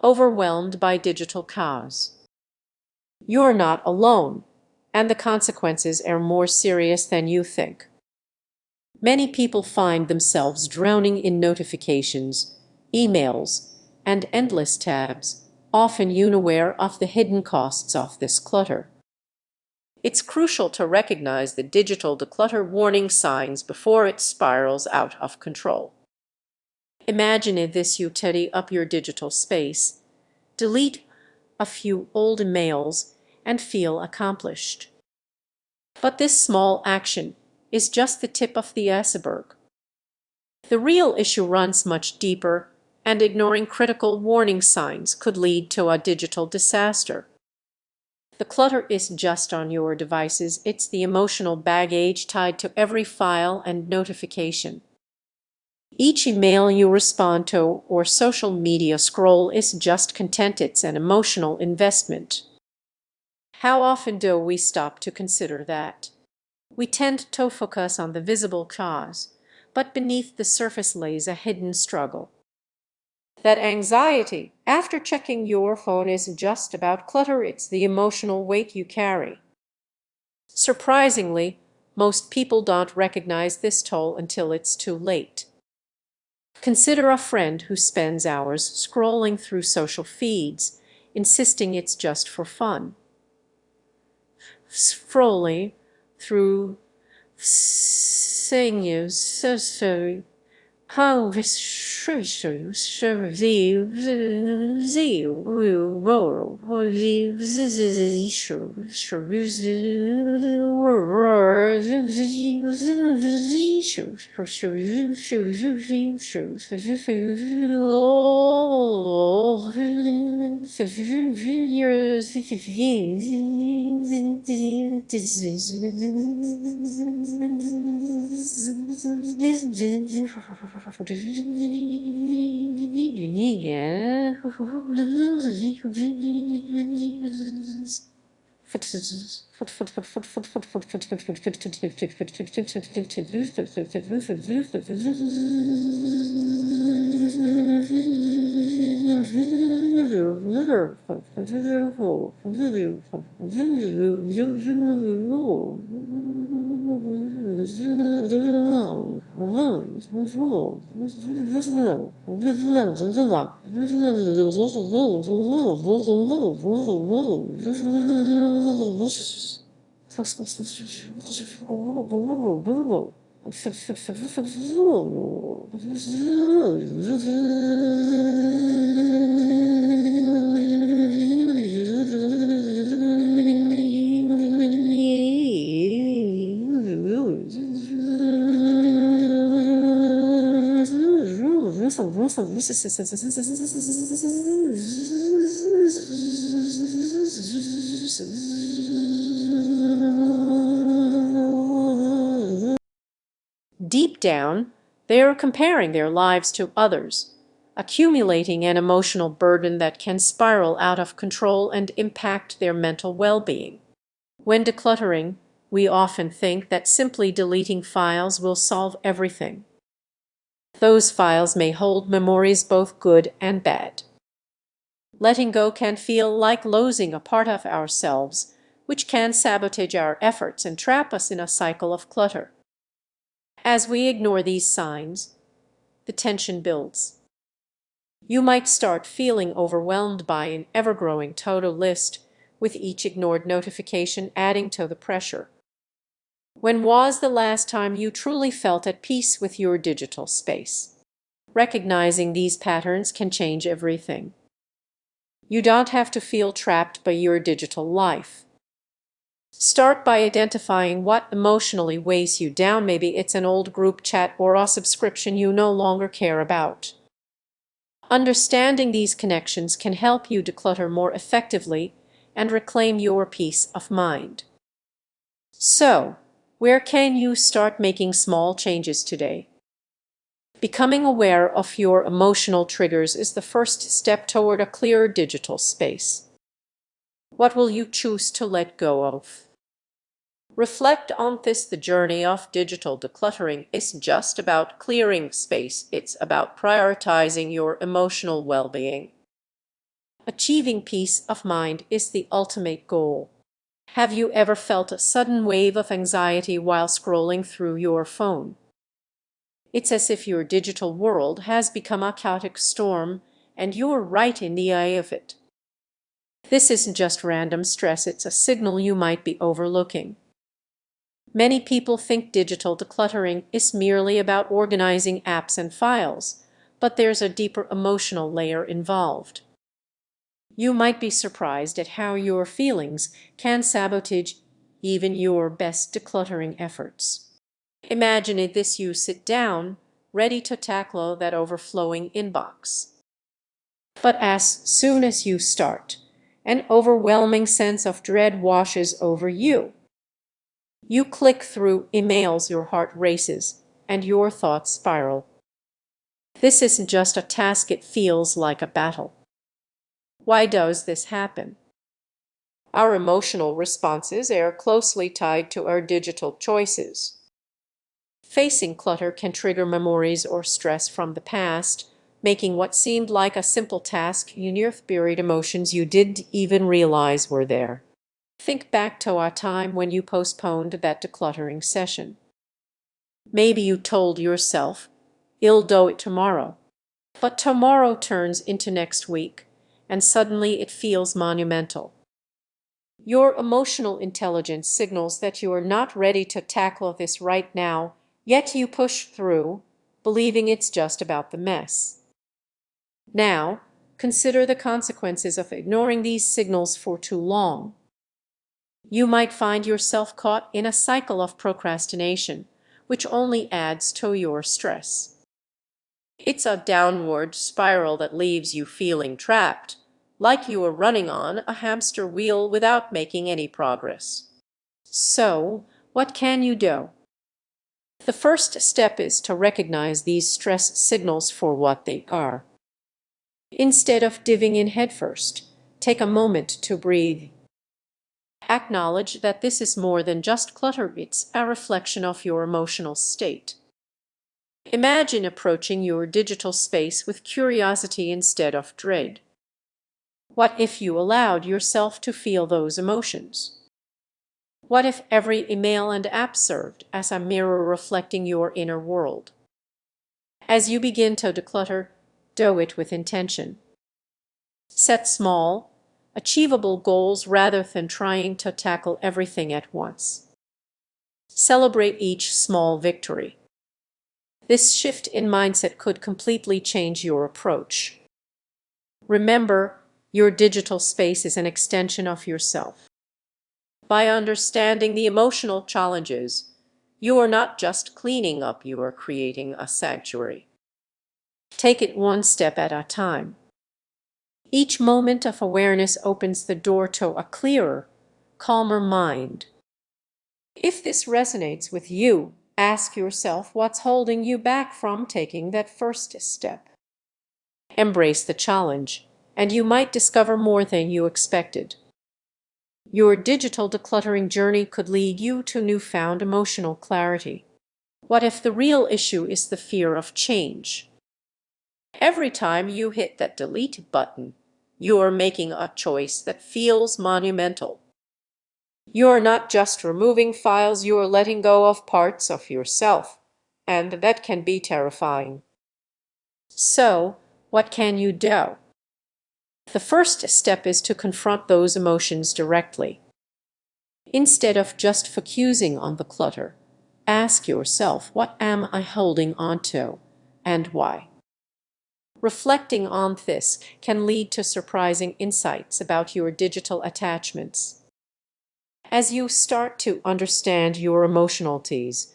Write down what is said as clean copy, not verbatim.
overwhelmed by digital chaos. You're not alone, and the consequences are more serious than you think. Many people find themselves drowning in notifications, emails, and endless tabs, often unaware of the hidden costs of this clutter. It's crucial to recognize the digital declutter warning signs before it spirals out of control. Imagine if this you tidy up your digital space, delete a few old mails, and feel accomplished. But this small action is just the tip of the iceberg. The real issue runs much deeper, and ignoring critical warning signs could lead to a digital disaster. The clutter isn't just on your devices, it's the emotional baggage tied to every file and notification. Each email you respond to or social media scroll is just content, it's an emotional investment. How often do we stop to consider that? We tend to focus on the visible cause, but beneath the surface lays a hidden struggle. That anxiety after checking your phone isn't just about clutter, it's the emotional weight you carry. Surprisingly, most people don't recognize this toll until it's too late. Consider a friend who spends hours scrolling through social feeds, insisting it's just for fun. Scrolling through saying how deep down, they are comparing their lives to others, accumulating an emotional burden that can spiral out of control and impact their mental well-being. When decluttering, we often think that simply deleting files will solve everything. Those files may hold memories both good and bad. Letting go can feel like losing a part of ourselves, which can sabotage our efforts and trap us in a cycle of clutter. As we ignore these signs, the tension builds. You might start feeling overwhelmed by an ever-growing to-do list, with each ignored notification adding to the pressure. When was the last time you truly felt at peace with your digital space? Recognizing these patterns can change everything. You don't have to feel trapped by your digital life. Start by identifying what emotionally weighs you down. Maybe it's an old group chat or a subscription you no longer care about. Understanding these connections can help you declutter more effectively and reclaim your peace of mind. So, where can you start making small changes today? Becoming aware of your emotional triggers is the first step toward a clearer digital space. What will you choose to let go of? Reflect on this. The journey of digital decluttering isn't just about clearing space, it's about prioritizing your emotional well-being. Achieving peace of mind is the ultimate goal. Have you ever felt a sudden wave of anxiety while scrolling through your phone? It's as if your digital world has become a chaotic storm and you're right in the eye of it. This isn't just random stress, it's a signal you might be overlooking. Many people think digital decluttering is merely about organizing apps and files, but there's a deeper emotional layer involved. You might be surprised at how your feelings can sabotage even your best decluttering efforts. Imagine this: you sit down, ready to tackle that overflowing inbox. But as soon as you start, an overwhelming sense of dread washes over you. You click through emails, your heart races, and your thoughts spiral. This isn't just a task, it feels like a battle. Why does this happen? Our emotional responses are closely tied to our digital choices. Facing clutter can trigger memories or stress from the past, making what seemed like a simple task unearth buried emotions you didn't even realize were there. Think back to a time when you postponed that decluttering session. Maybe you told yourself, "I'll do it tomorrow." But tomorrow turns into next week, and suddenly it feels monumental. Your emotional intelligence signals that you are not ready to tackle this right now, yet you push through, believing it's just about the mess. Now, consider the consequences of ignoring these signals for too long. You might find yourself caught in a cycle of procrastination, which only adds to your stress. It's a downward spiral that leaves you feeling trapped, like you are running on a hamster wheel without making any progress. So, what can you do? The first step is to recognize these stress signals for what they are. Instead of diving in headfirst, take a moment to breathe. Acknowledge that this is more than just clutter, it's a reflection of your emotional state. Imagine approaching your digital space with curiosity instead of dread. What if you allowed yourself to feel those emotions? What if every email and app served as a mirror reflecting your inner world? As you begin to declutter, do it with intention. Set small, achievable goals rather than trying to tackle everything at once. Celebrate each small victory. This shift in mindset could completely change your approach. Remember, your digital space is an extension of yourself. By understanding the emotional challenges, you are not just cleaning up, you are creating a sanctuary. Take it one step at a time. Each moment of awareness opens the door to a clearer, calmer mind. If this resonates with you, ask yourself what's holding you back from taking that first step. Embrace the challenge, and you might discover more than you expected. Your digital decluttering journey could lead you to newfound emotional clarity. What if the real issue is the fear of change? Every time you hit that delete button, you are making a choice that feels monumental. You are not just removing files, you are letting go of parts of yourself, and that can be terrifying. So, what can you do? The first step is to confront those emotions directly. Instead of just focusing on the clutter, ask yourself, what am I holding on to, and why? Reflecting on this can lead to surprising insights about your digital attachments. As you start to understand your emotionalities,